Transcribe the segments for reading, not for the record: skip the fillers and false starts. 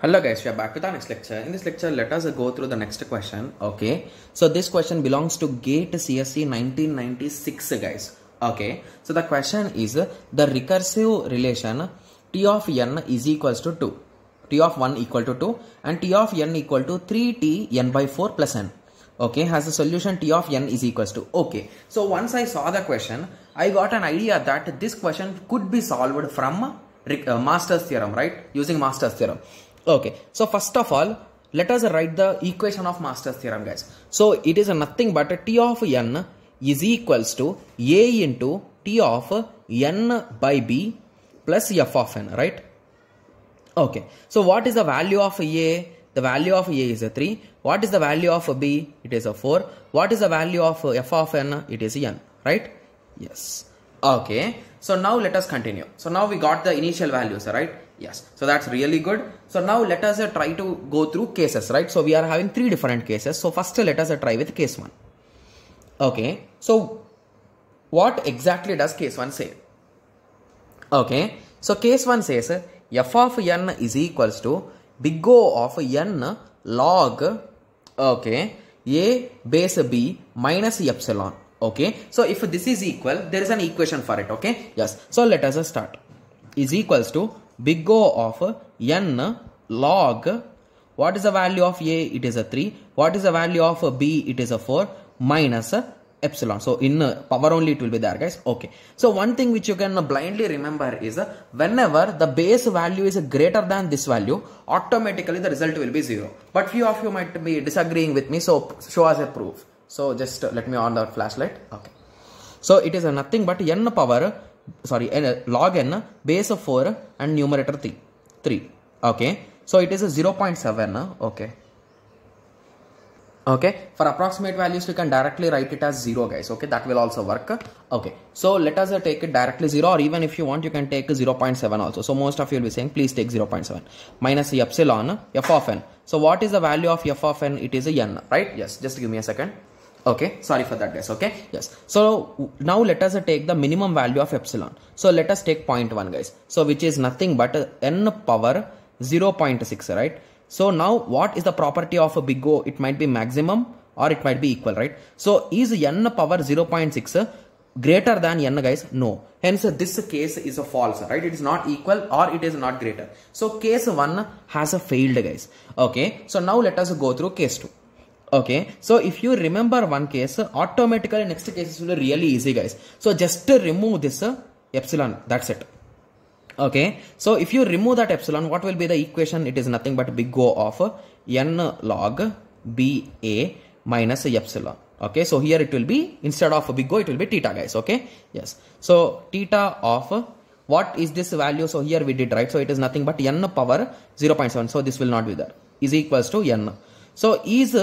Hello guys, we are back with our next lecture. In this lecture, let us go through the next question. Okay, so this question belongs to GATE CSE 1996 guys. Okay, so the question is the recursive relation T of n is equals to 2. T of 1 equal to 2 and T of n equal to 3t n by 4 plus n. Okay, has the solution T of n is equals to. Okay, so once I saw the question, I got an idea that this question could be solved from Master's theorem, right? Using Master's theorem. Okay, so first of all, let us write the equation of Master's theorem, guys. So it is nothing but T of n is equals to A into T of n by B plus f of n, right? Okay, so what is the value of A? The value of A is a 3. What is the value of B? It is a 4. What is the value of f of n? It is n, right? Yes. Okay, so now let us continue. So now we got the initial values, right? Yes, so that's really good. So now let us try to go through cases, right? So we are having 3 different cases. So first let us try with case 1. Okay, so what exactly does case 1 say? Okay, so case 1 says f of n is equals to big O of n log, okay, a base b minus epsilon. Okay, so if this is equal, there is an equation for it. Okay, yes, so let us start. Is equals to big O of n log, what is the value of A? It is a 3. What is the value of B? It is a 4 minus epsilon. So in power only it will be there, guys. Okay, so one thing which you can blindly remember is whenever the base value is greater than this value, automatically the result will be 0. But few of you might be disagreeing with me, so show us a proof. So just let me on the flashlight. Okay, so it is nothing but n power, sorry, log n base of 4 and numerator 3. Okay, so it is a 0.7. Okay, okay, for approximate values you can directly write it as 0, guys. Okay, that will also work. Okay, so let us take it directly 0, or even if you want you can take 0.7 also. So most of you will be saying please take 0.7 minus the epsilon f of n. So what is the value of f of n? It is a n, right? Yes, just give me a second. Okay, sorry for that, guys. Okay, yes, so now let us take the minimum value of epsilon. So let us take 0.1, guys, so which is nothing but n power 0.6, right? So now what is the property of a big O? It might be maximum or it might be equal, right? So is n power 0.6 greater than n, guys? No, hence this case is a false, right? It is not equal or it is not greater. So case 1 has a failed, guys. Okay, so now let us go through case 2. Okay, so if you remember one case, automatically next cases will be really easy, guys. So just remove this epsilon, that's it. Okay, so if you remove that epsilon, what will be the equation? It is nothing but big O of n log ba minus epsilon. Okay, so here it will be, instead of big O, it will be theta, guys. Okay, yes, so theta of what is this value? So here we did, right? So it is nothing but n power 0.7. So this will not be there, is equals to n. So is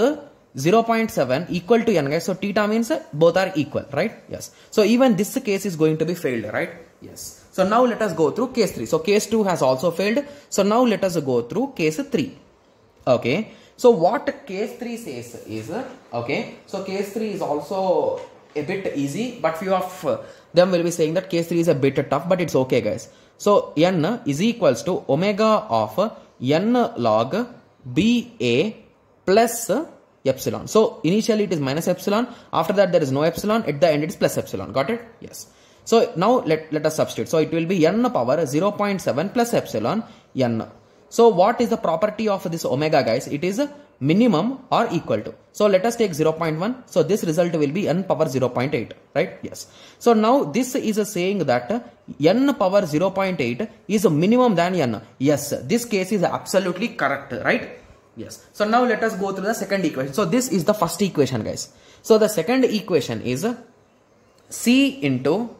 0.7 equal to n, guys? So theta means both are equal, right? Yes, so even this case is going to be failed, right? Yes, so now let us go through case 3. So case 2 has also failed. So now let us go through case 3. Okay, so what case 3 says is, okay, so case 3 is also a bit easy, but few of them will be saying that case 3 is a bit tough, but it's okay, guys. So n is equals to omega of n log ba plus epsilon. So initially it is minus epsilon, after that there is no epsilon, at the end it is plus epsilon. Got it? Yes. So now let us substitute. So it will be n power 0.7 plus epsilon n. So what is the property of this omega, guys? It is minimum or equal to. So let us take 0.1. So this result will be n power 0.8, right? Yes. So now this is saying that n power 0.8 is minimum than n. Yes, this case is absolutely correct, right? Yes, so now let us go through the second equation. So this is the first equation, guys. So the second equation is A into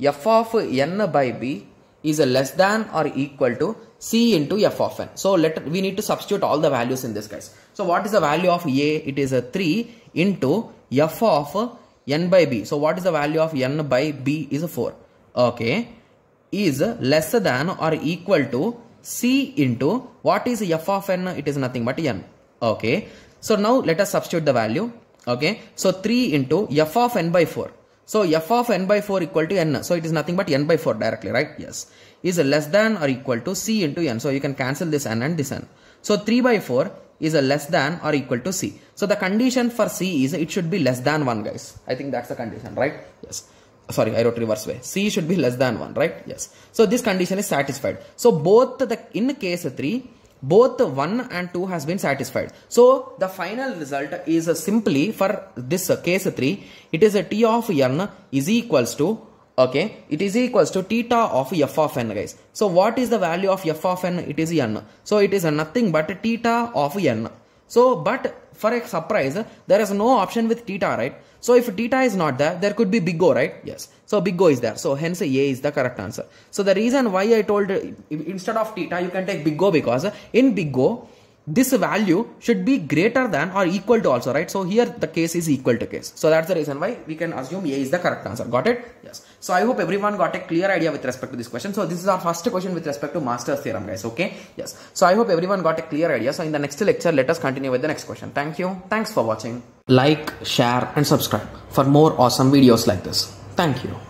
f of n by b is less than or equal to c into f of n. So we need to substitute all the values in this, guys. So what is the value of A? It is a 3 into f of n by b. So what is the value of n by b? Is a 4. Okay, is less than or equal to c into what is f of n? It is nothing but n. Okay, so now let us substitute the value. Okay, so 3 into f of n by 4. So f of n by 4 equal to n. So it is nothing but n by 4 directly, right? Yes, is less than or equal to C into N. So you can cancel this N and this N. So 3 by 4 is a less than or equal to C. So the condition for C is it should be less than 1, guys. I think that's the condition, right? Yes. Sorry, I wrote reverse way. C should be less than 1, right? Yes. So this condition is satisfied. So both in case 3, both 1 and 2 has been satisfied. So the final result is simply for this case 3, it is a T of N is equals to, okay, it is equals to theta of f of n, guys. So what is the value of f of n? It is n. So it is nothing but theta of n. So but for a surprise, there is no option with theta, right? So if theta is not there, there could be big O, right? Yes. So big O is there. So hence A is the correct answer. So the reason why I told instead of theta, you can take big O, because in big O, this value should be greater than or equal to also, right? So here the case is equal to case. So that's the reason why we can assume A is the correct answer. Got it? Yes. So I hope everyone got a clear idea with respect to this question. So this is our first question with respect to Master's theorem, guys. Okay? Yes. So I hope everyone got a clear idea. So in the next lecture, let us continue with the next question. Thank you. Thanks for watching. Like, share and subscribe for more awesome videos like this. Thank you.